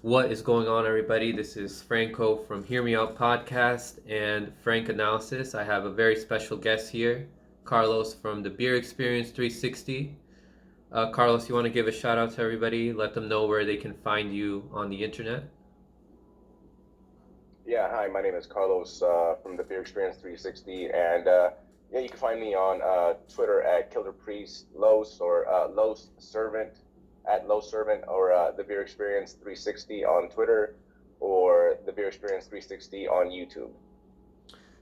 What is going on, everybody? This is Franco from Hear Me Out Podcast and Frank Analysis. I have a very special guest here, Carlos from the BeerExperience360. Carlos, you want to give a shout out to everybody? Let them know where they can find you on the internet. Yeah, hi, my name is Carlos from the BeerExperience360, and yeah, you can find me on Twitter at Killer Priest Los or Los Servant at Los Servant or the BeerExperience360 on Twitter or the BeerExperience360 on YouTube.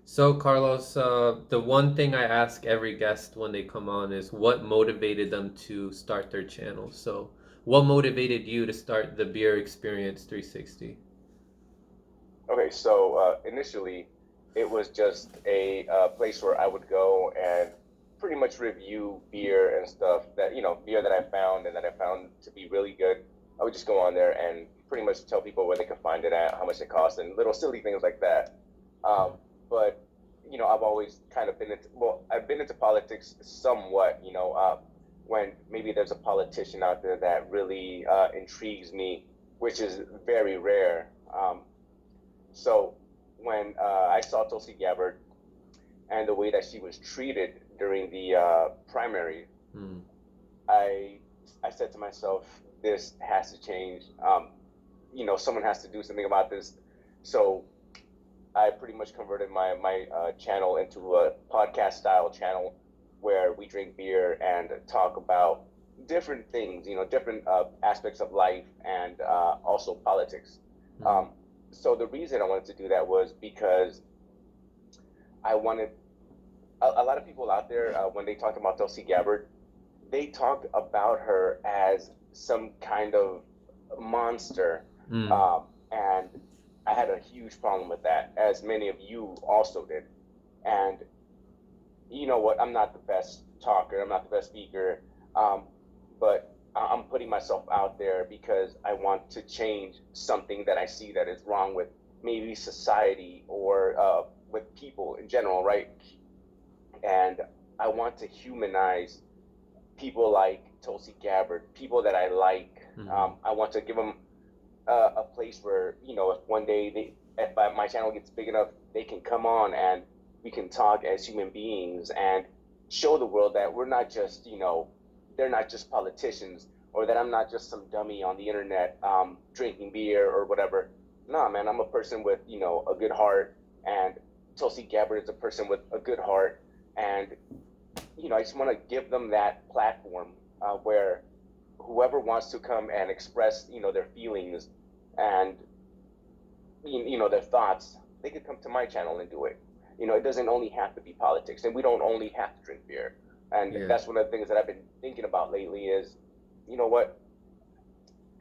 So, Carlos, the one thing I ask every guest when they come on is what motivated them to start their channel. So, what motivated you to start the Beer Experience 360? Okay, so initially it was just a place where I would go and pretty much review beer and stuff beer that I found and that I found to be really good. I would just go on there and pretty much tell people where they could find it at, how much it costs, and little silly things like that. But I've always kind of I've been into politics somewhat, when maybe there's a politician out there that really intrigues me, which is very rare. So when I saw Tulsi Gabbard and the way that she was treated during the primary, I said to myself, this has to change. Someone has to do something about this. So I pretty much converted my channel into a podcast style channel where we drink beer and talk about different things, different aspects of life and also politics. So the reason I wanted to do that was because I wanted a lot of people out there, when they talk about Tulsi Gabbard, they talk about her as some kind of monster. And I had a huge problem with that, as many of you also did. And you know what? I'm not the best talker. I'm not the best speaker. But I'm putting myself out there because I want to change something that I see that is wrong with maybe society or with people in general, right? And I want to humanize people like Tulsi Gabbard, people that I like. I want to give them a place where, if one day if my channel gets big enough, they can come on and we can talk as human beings and show the world that we're not just, they're not just politicians, or that I'm not just some dummy on the internet drinking beer or whatever. Nah, man, I'm a person with, a good heart, and Tulsi Gabbard is a person with a good heart. And, I just want to give them that platform where whoever wants to come and express, their feelings and, their thoughts, they could come to my channel and do it. It doesn't only have to be politics, and we don't only have to drink beer. And that's one of the things that I've been thinking about lately is, you know what,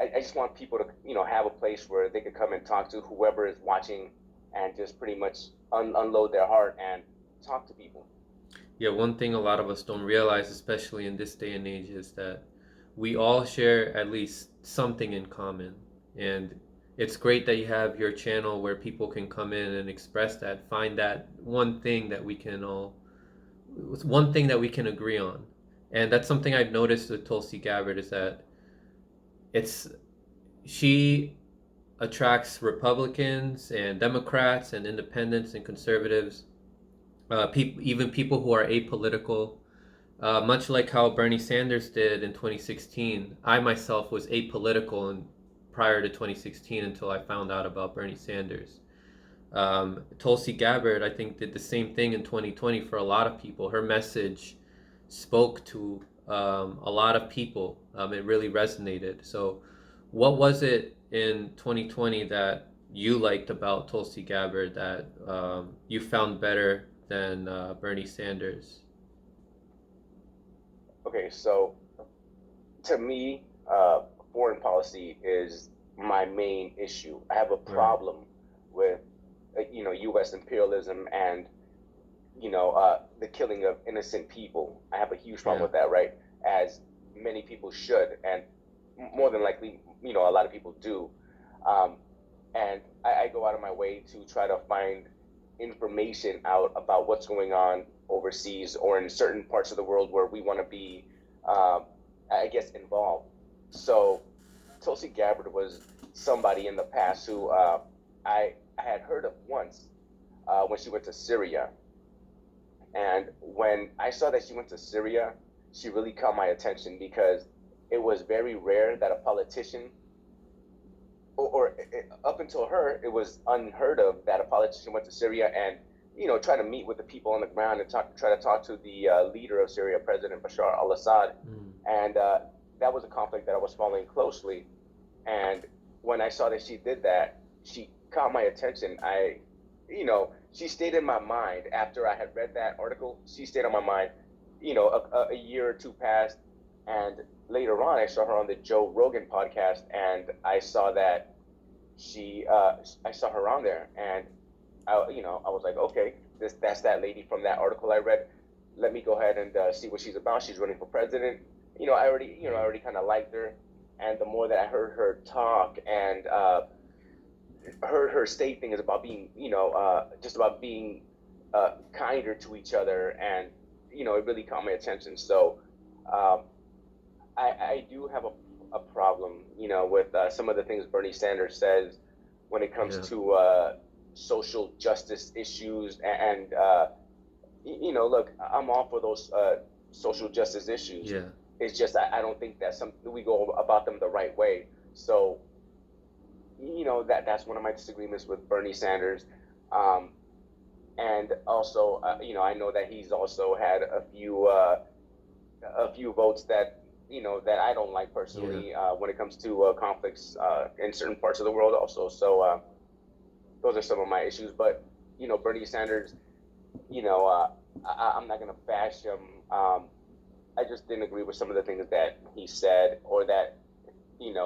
I just want people to, have a place where they could come and talk to whoever is watching and just pretty much unload their heart and talk to people. Yeah, one thing a lot of us don't realize, especially in this day and age, is that we all share at least something in common. And it's great that you have your channel where people can come in and express that, find that one thing that we can agree on. And that's something I've noticed with Tulsi Gabbard is that she attracts Republicans and Democrats and independents and conservatives, even people who are apolitical. Much like how Bernie Sanders did in 2016, I myself was apolitical prior to 2016 until I found out about Bernie Sanders. Tulsi Gabbard, I think, did the same thing in 2020 for a lot of people. Her message spoke to a lot of people. It really resonated. So what was it in 2020 that you liked about Tulsi Gabbard that you found better than Bernie Sanders? Okay, so to me, foreign policy is my main issue. I have a problem with, U.S. imperialism and, the killing of innocent people. I have a huge problem with that, right? As many people should, and more than likely, a lot of people do. And I go out of my way to try to find information out about what's going on overseas or in certain parts of the world where we want to be, I guess, involved. So Tulsi Gabbard was somebody in the past who I had heard of once when she went to Syria. And when I saw that she went to Syria, she really caught my attention because it was very rare that a politician, up until her, it was unheard of that a politician went to Syria and try to meet with the people on the ground and try to talk to the leader of Syria, President Bashar al-Assad, Mm. and that was a conflict that I was following closely. And when I saw that she did that, she caught my attention. She stayed in my mind after I had read that article. She stayed on my mind. A year or two passed, and later on, I saw her on the Joe Rogan podcast, and I saw that I saw her on there, and I was like, okay, that's that lady from that article I read. Let me go ahead and see what she's about. She's running for president. I Yeah. already kind of liked her, and the more that I heard her talk and heard her state things about being, just about being kinder to each other, and it really caught my attention. So um, I do have a problem, with some of the things Bernie Sanders says when it comes Yeah. to social justice issues. And look, I'm all for those social justice issues. Yeah. It's just I don't think that we go about them the right way. So that's one of my disagreements with Bernie Sanders. Um, and also, I know that he's also had a few votes that that I don't like Yeah. personally when it comes to conflicts in certain parts of the world also. So those are some of my issues. But Bernie Sanders, you know, uh, I'm not gonna bash him. I just didn't agree with some of the things that he said or that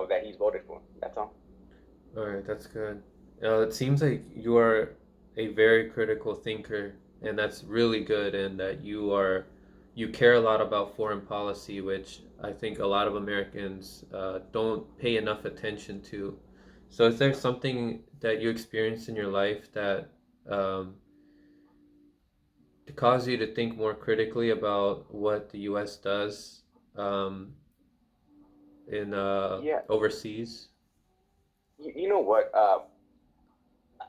that he's voted for. That's all. All right, that's good. It seems like you are a very critical thinker, and that's really good, and that you care a lot about foreign policy, which I think a lot of Americans don't pay enough attention to. So, is there something that you experienced in your life that um, to cause you to think more critically about what the U.S. does um, in Yeah, overseas? you know what?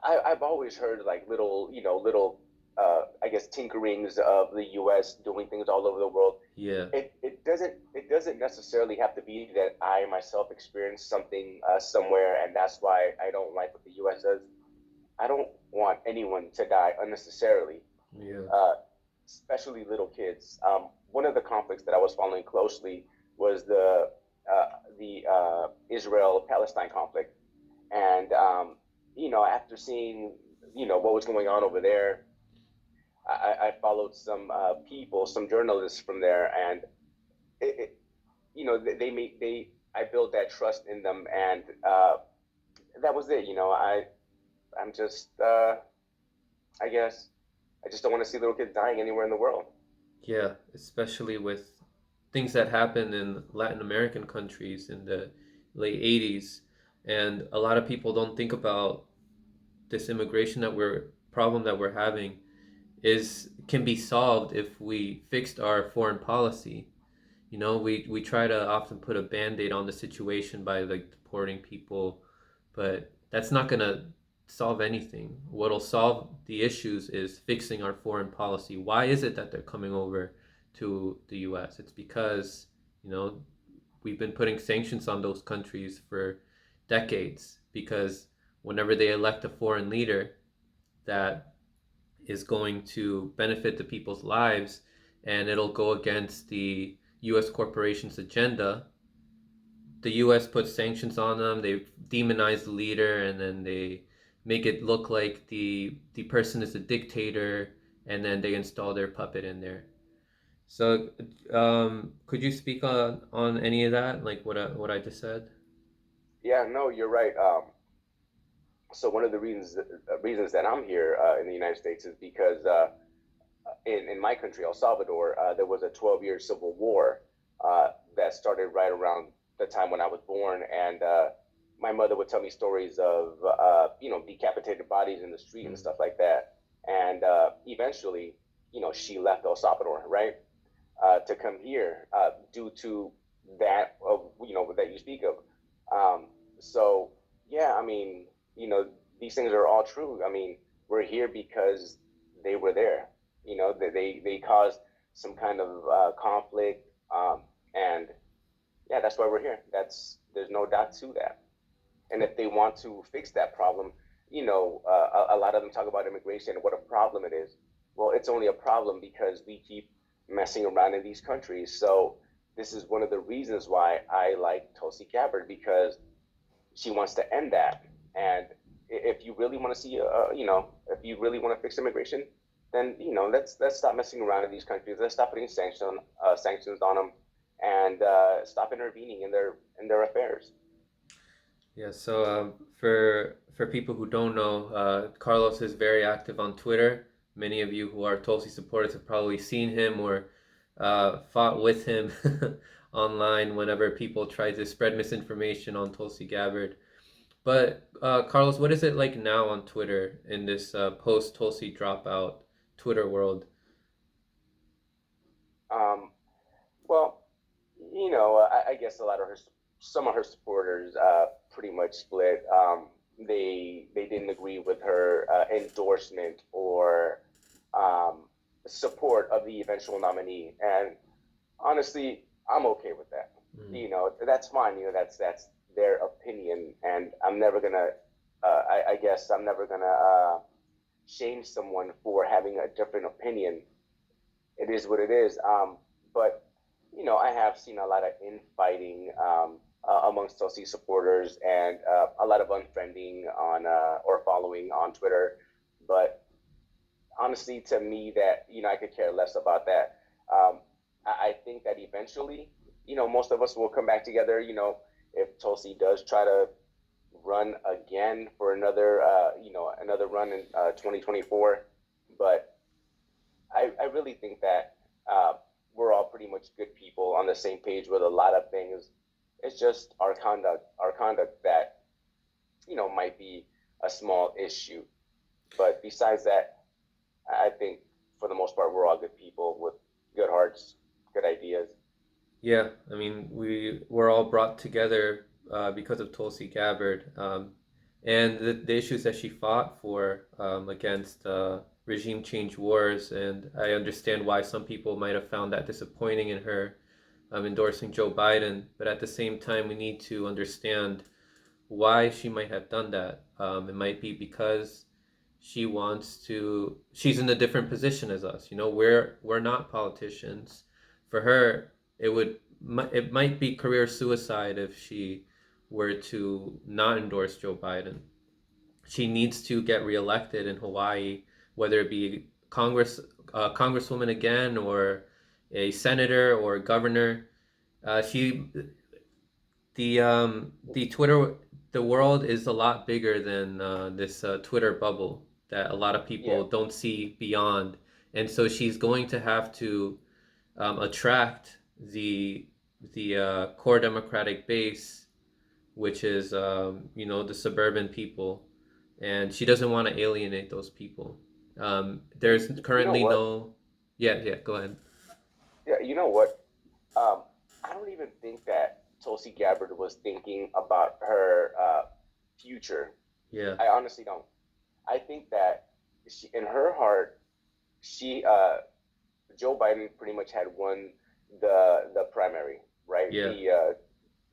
I've always heard like little, I guess, tinkerings of the U.S. doing things all over the world. Yeah, It doesn't necessarily have to be that I myself experienced something somewhere, and that's why I don't like what the U.S. does. I don't want anyone to die unnecessarily, yeah. uh, especially little kids. One of the conflicts that I was following closely was the Israel Palestine conflict, and after seeing what was going on over there, I followed some people, some journalists from there, and it they I built that trust in them, and that was it. I'm just I guess I just don't want to see little kids dying anywhere in the world. Yeah, especially with things that happened in Latin American countries in the late 80s. And a lot of people don't think about this immigration that we're problem that we're having is can be solved if we fixed our foreign policy. We try to often put a band-aid on the situation by like deporting people, but that's not going to solve anything. What'll solve the issues is fixing our foreign policy. Why is it that they're coming over to the US? It's because, you know, we've been putting sanctions on those countries for decades because whenever they elect a foreign leader that is going to benefit the people's lives and it'll go against the US corporation's agenda, the US puts sanctions on them, they demonize the leader, and then they make it look like the person is a dictator, and then they install their puppet in there. So, could you speak on any of that, like what I just said? Yeah, no, you're right. So one of the reasons that I'm here in the United States is because in my country, El Salvador, there was a 12-year civil war that started right around the time when I was born, and my mother would tell me stories of decapitated bodies in the street and Mm. stuff like that. And eventually, she left El Salvador, right, to come here due to that of that you speak of. So yeah, I mean, you know, these things are all true. I mean, we're here because they were there. You know, they caused some kind of conflict, and yeah, that's why we're here. There's no doubt to that. And if they want to fix that problem, you know, a lot of them talk about immigration and what a problem it is. Well, it's only a problem because we keep messing around in these countries. So this is one of the reasons why I like Tulsi Gabbard, because she wants to end that. And if you really want to see, you know, if you really want to fix immigration, then you know, let's stop messing around in these countries. Let's stop putting sanctions on them, and stop intervening in their affairs. Yeah, so for people who don't know, Carlos is very active on Twitter. Many of you who are Tulsi supporters have probably seen him or fought with him online whenever people try to spread misinformation on Tulsi Gabbard. But Carlos, what is it like now on Twitter in this post Tulsi dropout Twitter world? Um, well, you know, I guess a lot of some of her supporters pretty much split. They didn't agree with her endorsement or um, support of the eventual nominee, and honestly, I'm okay with that. Mm. You know, that's fine. You know, that's their opinion, and I'm never gonna. I guess I'm never gonna shame someone for having a different opinion. It is what it is. But you know, I have seen a lot of infighting amongst Chelsea supporters, and a lot of unfriending on or following on Twitter. But honestly, to me, that you know, I could care less about that. I think that eventually, you know, most of us will come back together. You know, if Tulsi does try to run again for another, you know, another run in 2024, but I really think that we're all pretty much good people on the same page with a lot of things. It's just our conduct that you know might be a small issue. But besides that, I think for the most part we're all good people with good hearts, good ideas. Yeah, I mean, we were all brought together because of Tulsi Gabbard, and the issues that she fought for against regime change wars. And I understand why some people might have found that disappointing in her endorsing Joe Biden. But at the same time, we need to understand why she might have done that. It might be because she wants to. She's in a different position as us. You know, we're not politicians. For her, it might be career suicide if she were to not endorse Joe Biden. She needs to get reelected in Hawaii, whether it be Congresswoman again or a senator or a governor. She the Twitter the world is a lot bigger than this Twitter bubble that a lot of Yeah, people don't see beyond, and so she's going to have to attract the core Democratic base, which is you know, the suburban people, and she doesn't want to alienate those people. There's you know currently what? no. Yeah, go ahead. Yeah, you know what? Um, I don't even think that Tulsi Gabbard was thinking about her future. Yeah, I honestly don't. I think that in her heart, she Joe Biden pretty much had won the primary, right? yeah,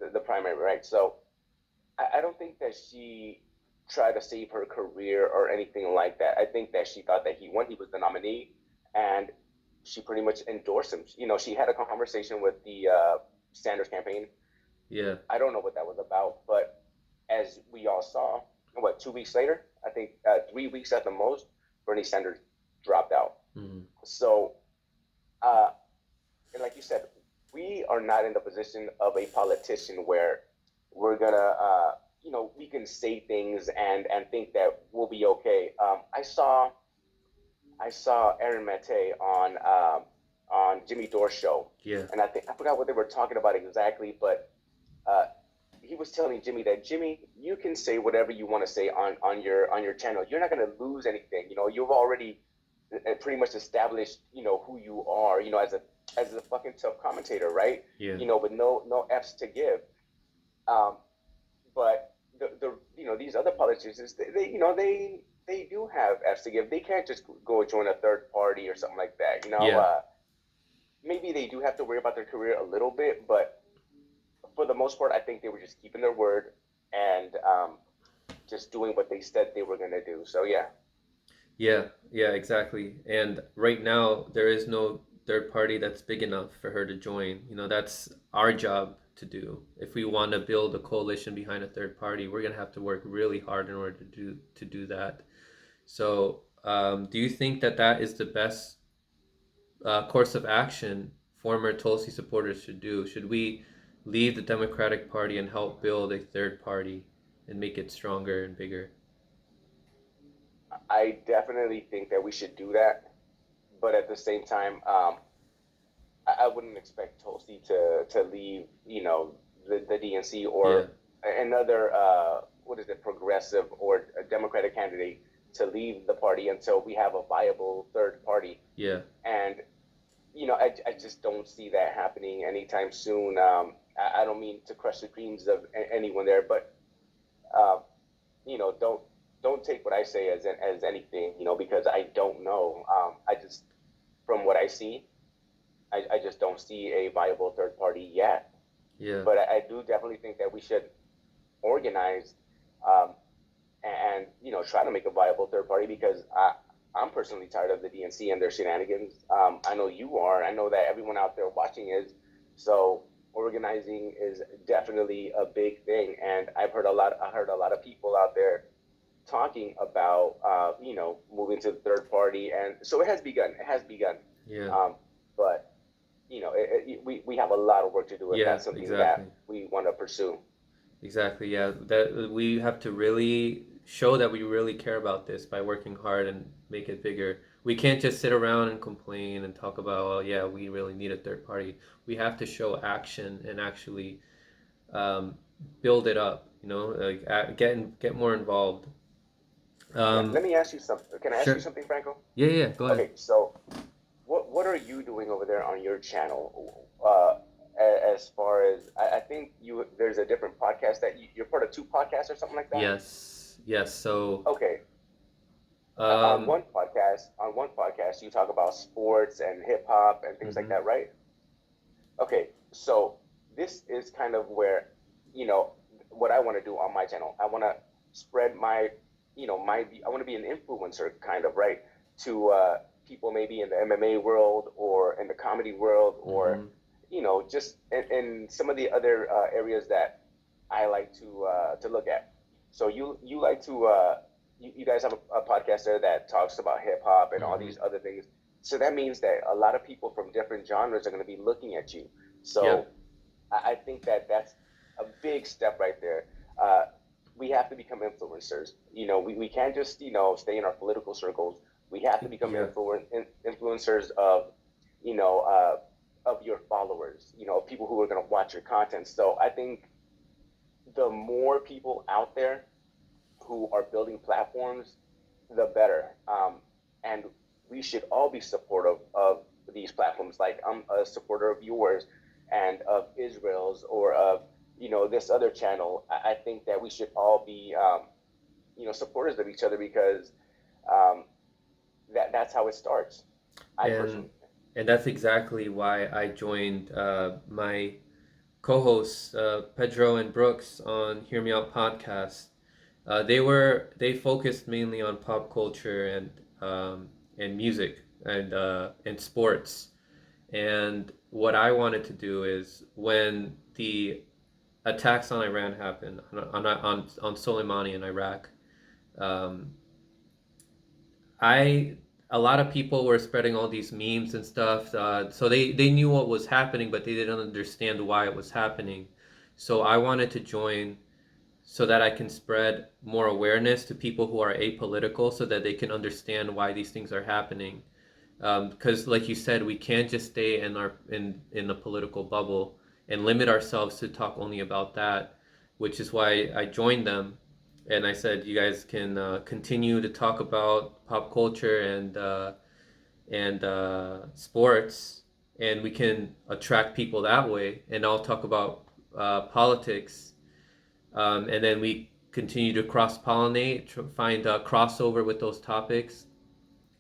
The primary, right? So I don't think that she tried to save her career or anything like that. I think that she thought that he won. He was the nominee, and she pretty much endorsed him. You know, she had a conversation with the Sanders campaign. yeah. I don't know what that was about, but as we all saw, what 2 weeks later, I think 3 weeks at the most, Bernie Sanders dropped out. Mm. So, uh, and like you said, we are not in the position of a politician where we're gonna, you know, we can say things and think that we'll be okay. I saw Aaron Mate on Jimmy Dore's show, Yeah, and I think I forgot what they were talking about exactly, but uh, he was telling Jimmy that Jimmy, you can say whatever you want to say on your channel. You're not going to lose anything. You know, you've already pretty much established, you know, who you are. You know, as a fucking tough commentator, right? yeah. You know, with no f's to give. Um, but these other politicians, they do have F's to give. They can't just go join a third party or something like that. Yeah. Maybe they do have to worry about their career a little bit, but for the most part, I think they were just keeping their word and just doing what they said they were gonna do. So yeah. Yeah, yeah, exactly. And right now, there is no third party that's big enough for her to join. That's our job to do. If we want to build a coalition behind a third party, we're gonna have to work really hard in order to do that. So, do you think that that is the best course of action former Tulsi supporters should do? Should we leave the Democratic Party and help build a third party and make it stronger and bigger? I definitely think that we should do that, but at the same time, I wouldn't expect Tulsi to leave, the DNC Yeah, or another what is it, progressive or a Democratic candidate to leave the party until we have a viable third party. yeah, And I just don't see that happening anytime soon. I don't mean to crush the dreams of anyone there, but uh, don't take what I say as anything, because I don't know. I just from what I see, I just don't see a viable third party yet. yeah, But I do definitely think that we should organize um, and try to make a viable third party because I'm personally tired of the DNC and their shenanigans. I know you are. I know that everyone out there watching is. So organizing is definitely a big thing, and I heard a lot of people out there talking about moving to the third party, and so it has begun. It has begun, yeah, but we have a lot of work to do if yeah, that's something exactly. that we want to pursue. Exactly, yeah. That we have to really show that we really care about this by working hard and make it bigger. We can't just sit around and complain and talk about, oh yeah, we really need a third party. We have to show action and actually um, build it up. Like get more involved. Yeah, Um, let me ask you something. Can I ask you sure. something, Franco? Yeah, yeah. Go ahead. Okay, so what are you doing over there on your channel? As far as I think there's a different podcast that you're part of two podcasts or something like that. Yes, yes. So, Okay, um, on one podcast, you talk about sports and hip hop and things like mhm, that, right? Okay, so this is kind of where, you know, what I want to do on my channel. I want to spread my, I want to be an influencer, kind of, right? To people maybe in the MMA world or in the comedy world or, mhm, just in some of the other areas that I like to look at. So you like to you guys have a podcast there that talks about hip hop and all mhm. these other things. So that means that a lot of people from different genres are going to be looking at you. So Yep. I think that that's a big step right there. Uh, we have to become influencers. We can't just stay in our political circles. We have to become Yeah. influencers of you know uh, of your followers. People who are going to watch your content. So I think the more people out there who are building platforms, the better. And we should all be supportive of these platforms. Like I'm a supporter of yours and of Israel's or of this other channel. I think that we should all be supporters of each other because um, that's how it starts. I And personally think. and that's exactly why I joined my co-hosts Pedro and Brooks on Hear Me Out podcast. They focused mainly on pop culture and music and sports. And what I wanted to do is when the attacks on Iran happened on Soleimani in Iraq, um, I a lot of people were spreading all these memes and stuff. So they knew what was happening, but they didn't understand why it was happening. So I wanted to join so that I can spread more awareness to people who are apolitical, so that they can understand why these things are happening. Because, like you said, we can't just stay in a political bubble and limit ourselves to talk only about that, which is why I joined them, and I said you guys can continue to talk about pop culture and sports, and we can attract people that way, and I'll talk about politics, and then we continue to cross-pollinate, find a crossover with those topics.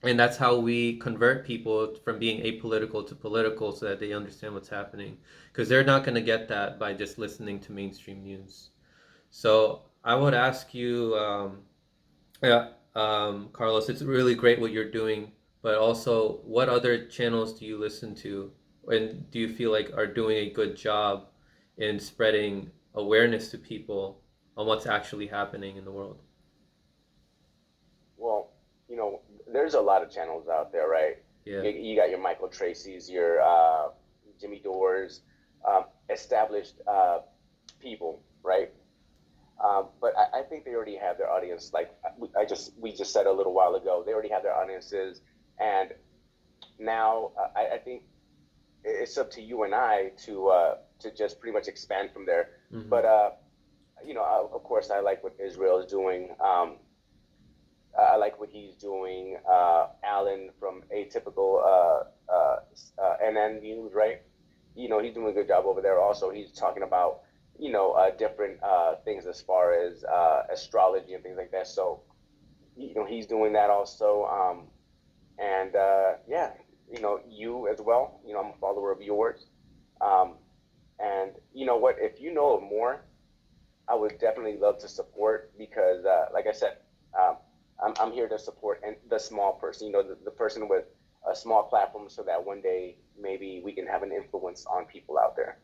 And that's how we convert people from being apolitical to political so that they understand what's happening. Because they're not going to get that by just listening to mainstream news. So I would ask you, yeah, Carlos, it's really great what you're doing, but also what other channels do you listen to and do you feel like are doing a good job in spreading awareness to people on what's actually happening in the world? Well, there's a lot of channels out there, right? Yeah. You got your Michael Tracy's, your Jimmy Dore's, established people, right? But I think they already have their audience. Like we just said a little while ago, they already have their audiences, and now I think it's up to you and I to just pretty much expand from there. Mm-hmm. But of course, I like what Israel is doing. I like what he's doing. Alan from Atypical NN News, right? He's doing a good job over there. Also, he's talking about different things as far as astrology and things like that. So he's doing that also. And yeah, you as well. I'm a follower of yours. And you know what? If you know more, I would definitely love to support because, like I said, um, I'm here to support the small person, the person with a small platform so that one day maybe we can have an influence on people out there.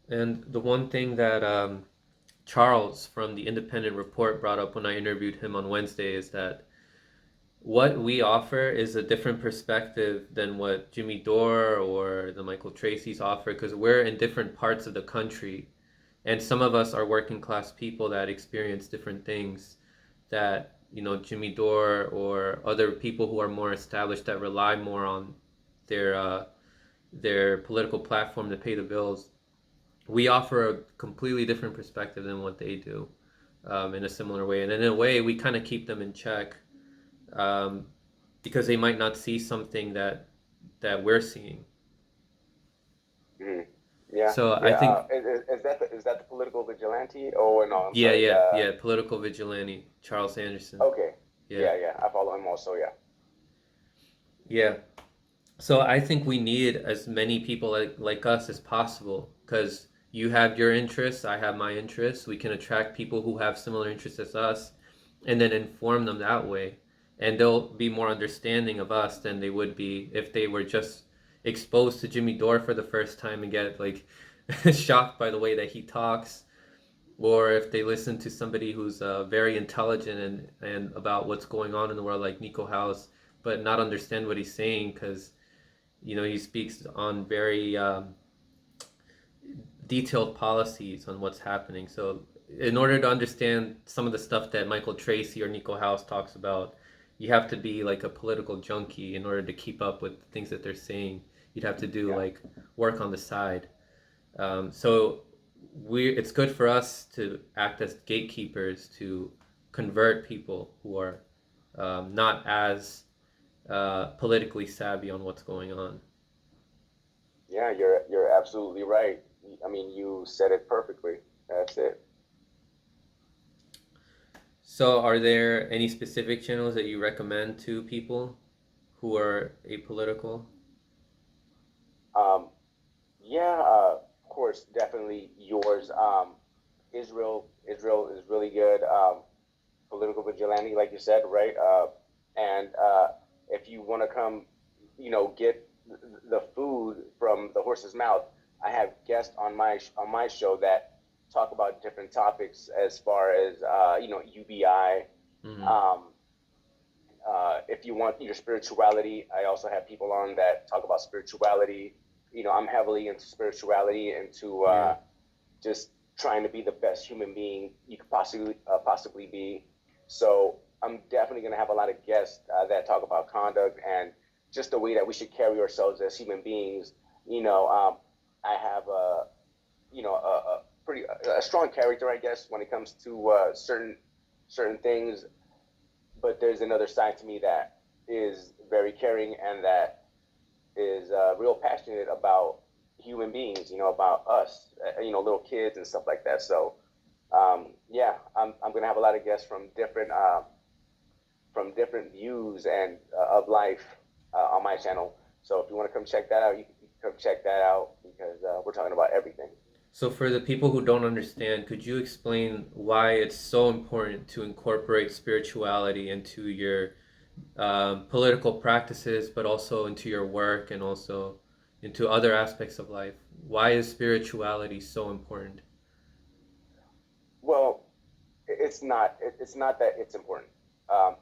And the one thing that Charles from the Independent Report brought up when I interviewed him on Wednesday is that what we offer is a different perspective than what Jimmy Dore or the Michael Tracy's offer because we're in different parts of the country. And some of us are working class people that experience different things that, Jimmy Dore or other people who are more established that rely more on their their political platform to pay the bills. We offer a completely different perspective than what they do in a similar way. And in a way, we kind of keep them in check um, because they might not see something that we're seeing. Mm-hmm. Yeah, So I yeah. think, Is that the political vigilante? Oh no, I'm yeah, sorry. yeah, yeah, political vigilante, Charles Anderson. Okay. Yeah, Yeah, yeah. I follow him also. Yeah. yeah. So I think we need as many people like us as possible because you have your interests, I have my interests. We can attract people who have similar interests as us and then inform them that way. And they'll be more understanding of us than they would be if they were just exposed to Jimmy Dore for the first time and get like shocked by the way that he talks, or if they listen to somebody who's very intelligent and about what's going on in the world like Nico House, but not understand what he's saying because he speaks on very detailed policies on what's happening. So in order to understand some of the stuff that Michael Tracy or Nico House talks about, you have to be like a political junkie in order to keep up with things that they're saying. You'd have to do Yeah. like work on the side. So it's good for us to act as gatekeepers to convert people who are not as politically savvy on what's going on. Yeah, you're absolutely right. I mean, you said it perfectly. That's it. So, are there any specific channels that you recommend to people who are apolitical? Um, yeah, of course, definitely yours. Israel is really good. Political vigilante, like you said, right? And if you want to come, get the food from the horse's mouth, I have guests on my show that talk about different topics as far as UBI. Mm-hmm. Um, if you want your spirituality, I also have people on that talk about spirituality. I'm heavily into spirituality, into Yeah. just trying to be the best human being you could possibly be. So I'm definitely going to have a lot of guests that talk about conduct and just the way that we should carry ourselves as human beings. I have a pretty a strong character, I guess, when it comes to certain things. But there's another side to me that is very caring and that is real passionate about human beings. About us, little kids and stuff like that. So Yeah, I'm gonna have a lot of guests from different views and of life on my channel. So if you want to come check that out, you can come check that out because we're talking about everything. So for the people who don't understand, could you explain why it's so important to incorporate spirituality into your political practices, but also into your work and also into other aspects of life? Why is spirituality so important? Well, it's not that it's important.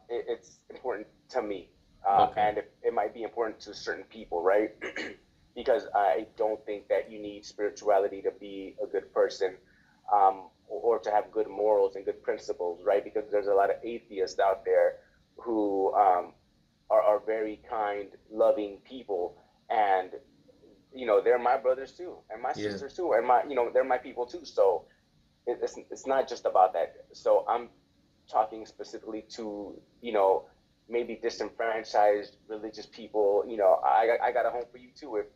It's important to me, Okay. and it might be important to certain people, right? Because I don't think that you need spirituality to be a good person, or to have good morals and good principles, right? Because there's a lot of atheists out there who are very kind, loving people, and they're my brothers too, and my Yeah. sisters too, and they're my people too. So it's not just about that. So I'm talking specifically to maybe disenfranchised religious people. I got a home for you too. If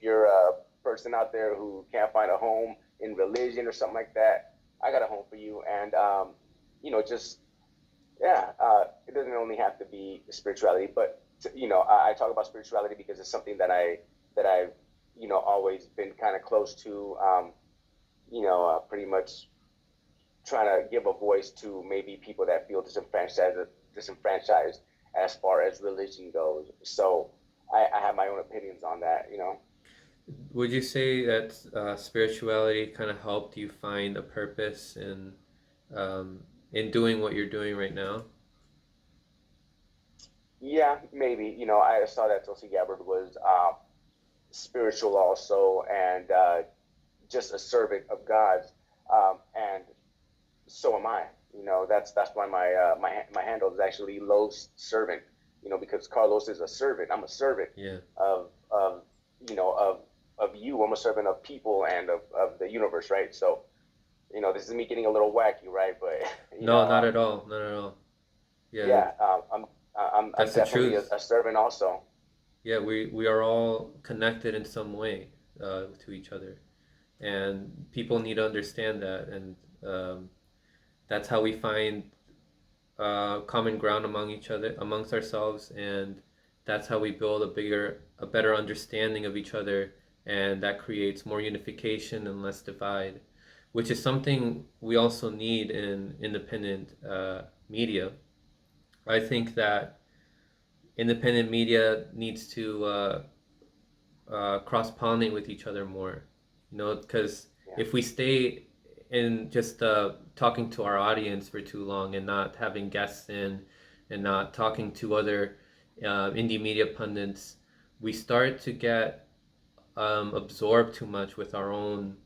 you're a person out there who can't find a home in religion or something like that, I got a home for you. And just yeah, it doesn't only have to be spirituality, but I talk about spirituality because it's something that I've always been kind of close to. Pretty much trying to give a voice to maybe people that feel disenfranchised as far as religion goes. So I have my own opinions on that. Would you say that spirituality kind of helped you find a purpose in doing what you're doing right now? Yeah, maybe. I saw that Tulsi Gabbard was spiritual also, and just a servant of God's, and so am I. That's why my handle is actually Los Servant. Because Carlos is a servant. I'm a servant Yeah. of of you. I'm a servant of people and of the universe, right? So this is me getting a little wacky, right? But No, not at all. Not at all. Yeah, yeah, I'm that's the definitely truth. a servant also. Yeah, we are all connected in some way to each other, and people need to understand that, and that's how we find common ground among each other, amongst ourselves, and that's how we build a better understanding of each other, and that creates more unification and less divide, which is something we also need in independent media. I think that independent media needs to cross pollinate with each other more, because Yeah, if we stay in just talking to our audience for too long and not having guests in and not talking to other indie media pundits, we start to get absorbed too much with our own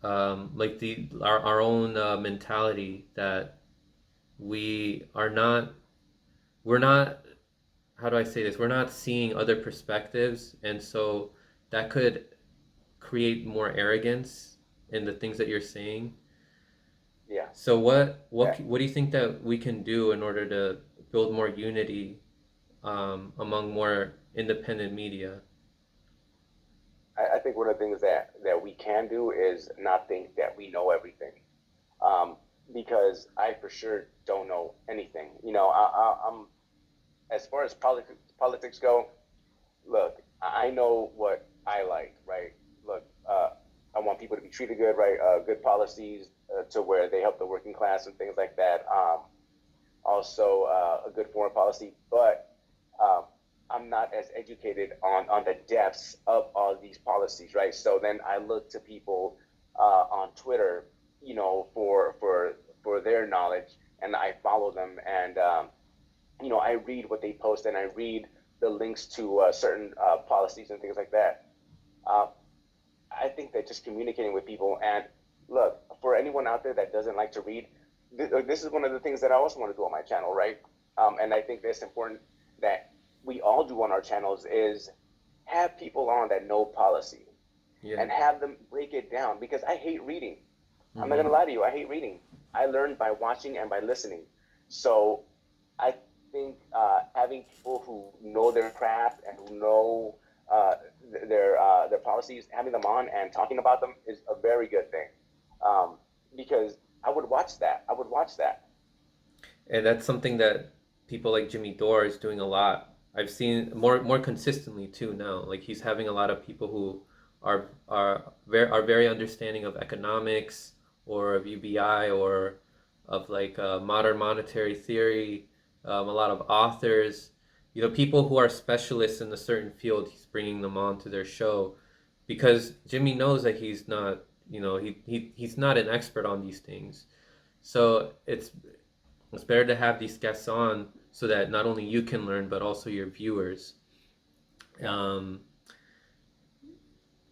like our own mentality that we are not we're not how do I say this? We're not seeing other perspectives, and so that could create more arrogance in the things that you're saying. yeah. So Yeah. what do you think that we can do in order to build more unity among more independent media? I think one of the things that we can do is not think that we know everything, because I for sure don't know anything. I'm as far as politics go. Look, I know what I like, right? Look, I want people to be treated good, right? Good policies to where they help the working class and things like that. Also, a good foreign policy, but um, I'm not as educated on the depths of all these policies, right? So then I look to people on Twitter, for their knowledge, and I follow them, and I read what they post, and I read the links to certain policies and things like that. Uh, I think that just communicating with people, and look, for anyone out there that doesn't like to read, this is one of the things that I also want to do on my channel, right? And I think that's important that we all do on our channels is have people on that know policy Yeah. and have them break it down because I hate reading. I'm not Mm-hmm. gonna lie to you, I hate reading. I learn by watching and by listening. So I think having people who know their craft and who know their policies, having them on and talking about them is a very good thing. because I would watch that. I would watch that. And that's something that people like Jimmy Dore is doing a lot. I've seen more consistently too now. Like he's having a lot of people who are very understanding of economics or of UBI or of like modern monetary theory. A lot of authors, people who are specialists in a certain field. He's bringing them on to their show because Jimmy knows that he's not, he's not an expert on these things. So it's better to have these guests on so that not only you can learn but also your viewers. Yeah. Um,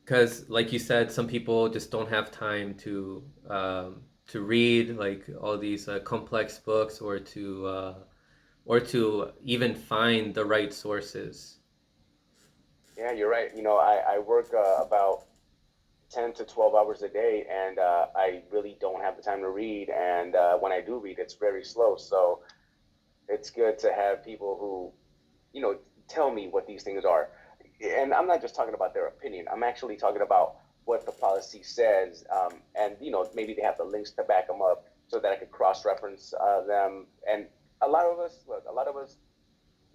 because like you said, some people just don't have time to read like all these complex books or to even find the right sources. Yeah, you're right. I work about 10 to 12 hours a day, and I really don't have the time to read. And when I do read, it's very slow. So it's good to have people who, you know, tell me what these things are. And I'm not just talking about their opinion. I'm actually talking about what the policy says. And, maybe they have the links to back them up so that I could cross-reference them. And a lot of us,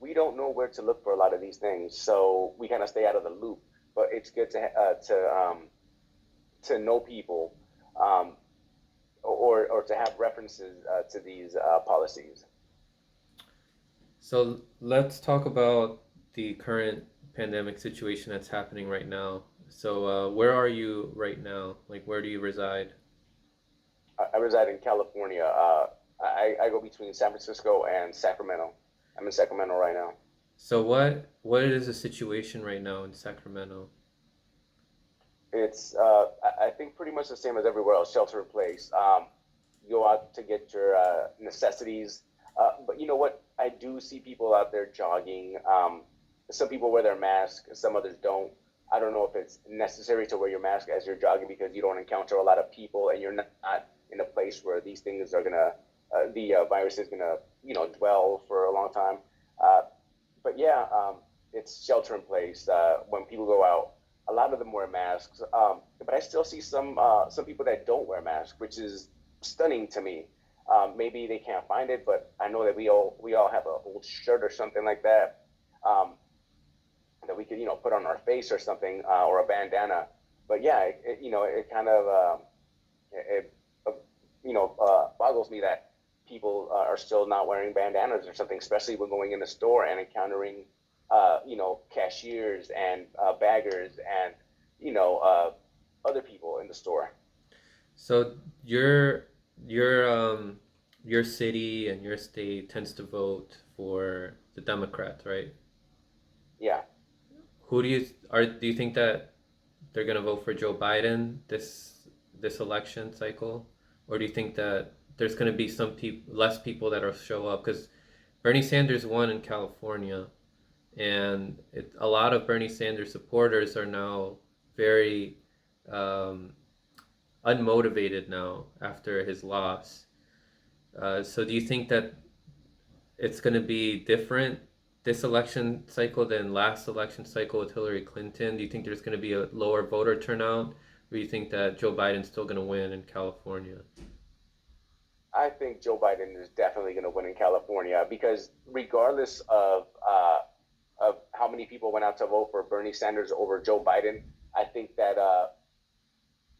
we don't know where to look for a lot of these things. So we kind of stay out of the loop. But it's good to know people, um, or to have references to these policies. So let's talk about the current pandemic situation that's happening right now. So where are you right now? Like where do you reside? I reside in California. I go between San Francisco and Sacramento. I'm in Sacramento right now. So what is the situation right now in Sacramento? It's I think pretty much the same as everywhere else, shelter in place. You go out to get your necessities, but you know what? I do see people out there jogging. Some people wear their mask, some others don't. I don't know if it's necessary to wear your mask as you're jogging because you don't encounter a lot of people and you're not in a place where these things are gonna, the virus is gonna, dwell for a long time. Uh, but yeah, it's shelter in place. When people go out, a lot of them wear masks. But I still see some people that don't wear masks, which is stunning to me. Maybe they can't find it, but I know that we all have an old shirt or something like that, um, that we could put on our face or something, or a bandana. But yeah, it kind of it, boggles me that people are still not wearing bandanas or something, especially when going in the store and encountering, cashiers and baggers and you know uh, other people in the store. So your your city and your state tends to vote for the Democrats, right? Yeah, Do you think that they're gonna vote for Joe Biden this election cycle, or do you think that there's gonna be less people that'll show up? Because Bernie Sanders won in California, and a lot of Bernie Sanders supporters are now very um, unmotivated now after his loss. So do you think that it's going to be different this election cycle than last election cycle with Hillary Clinton? Do you think there's going to be a lower voter turnout, or do you think that Joe Biden's still going to win in California? I think Joe Biden is definitely going to win in California because regardless of how many people went out to vote for Bernie Sanders over Joe Biden, I think that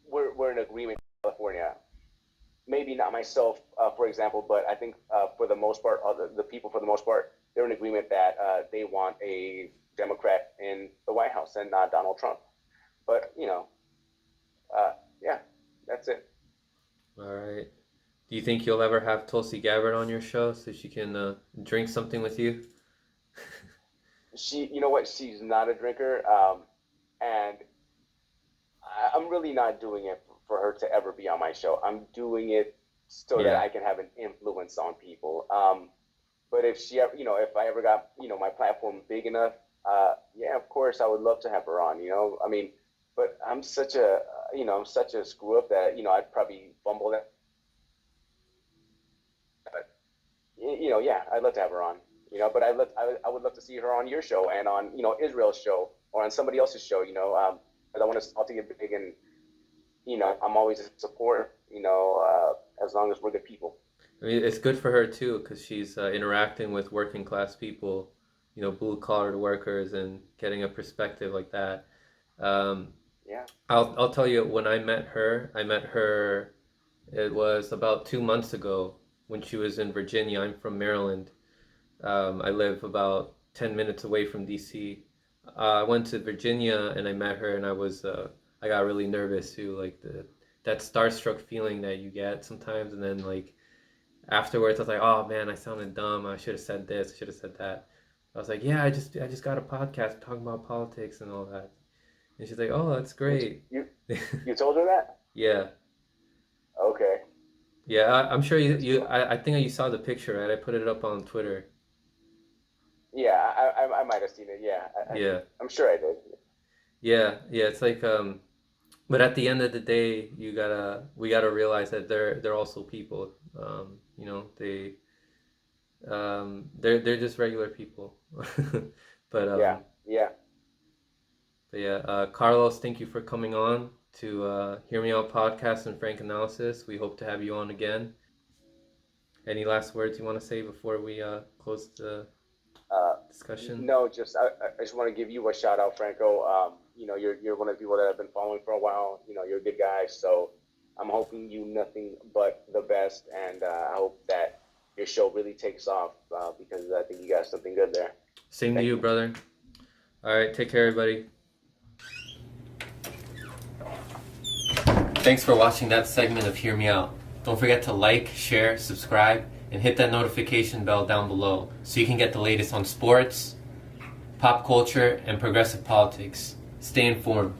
we're in agreement in California. Maybe not myself, for example, but I think for the most part, the people for the most part, they're in agreement that they want a Democrat in the White House and not Donald Trump. But uh, yeah, that's it. All right. Do you think you'll ever have Tulsi Gabbard on your show so she can drink something with you? You know what? She's not a drinker, and I'm really not doing it for her to ever be on my show. I'm doing it so that Yeah. I can have an influence on people. But if she ever, if I ever got, my platform big enough, yeah, of course, I would love to have her on. I mean, but I'm such a screw up that I'd probably fumble that. But yeah, I'd love to have her on. But I would love to see her on your show and on Israel's show or on somebody else's show. Because I want us all to get big and I'm always a supporter. as long as we're good people. I mean, it's good for her too because she's interacting with working class people, blue collar workers, and getting a perspective like that. Um, Yeah. I'll tell you, when I met her, it was about 2 months ago when she was in Virginia. I'm from Maryland. I live about 10 minutes away from DC. I went to Virginia and I met her, and I got really nervous too, like that starstruck feeling that you get sometimes, and then like afterwards I was like, oh man, I sounded dumb. I should have said this. I should have said that. I was like, yeah, I just got a podcast talking about politics and all that. And she's like, oh, that's great. You told her that? Yeah. Okay. Yeah, I'm sure That's cool. I think you saw the picture, right? I put it up on Twitter. Yeah, I might have seen it. Yeah, Yeah. I'm sure I did. Yeah, it's like but at the end of the day, we gotta realize that they're also people. They're just regular people. But Yeah, yeah. yeah, Carlos, thank you for coming on to Hear Me Out podcast and Frank Analysis. We hope to have you on again. Any last words you want to say before we close the discussion? No, I just want to give you a shout out, Franco. You're one of the people that I've been following for a while. You're a good guy, so I'm hoping you nothing but the best, and I hope that your show really takes off because I think you got something good there. Same to you, brother. All right, take care, everybody. Thanks for watching that segment of Hear Me Out. Don't forget to like, share, subscribe, and hit that notification bell down below so you can get the latest on sports, pop culture, and progressive politics. Stay informed.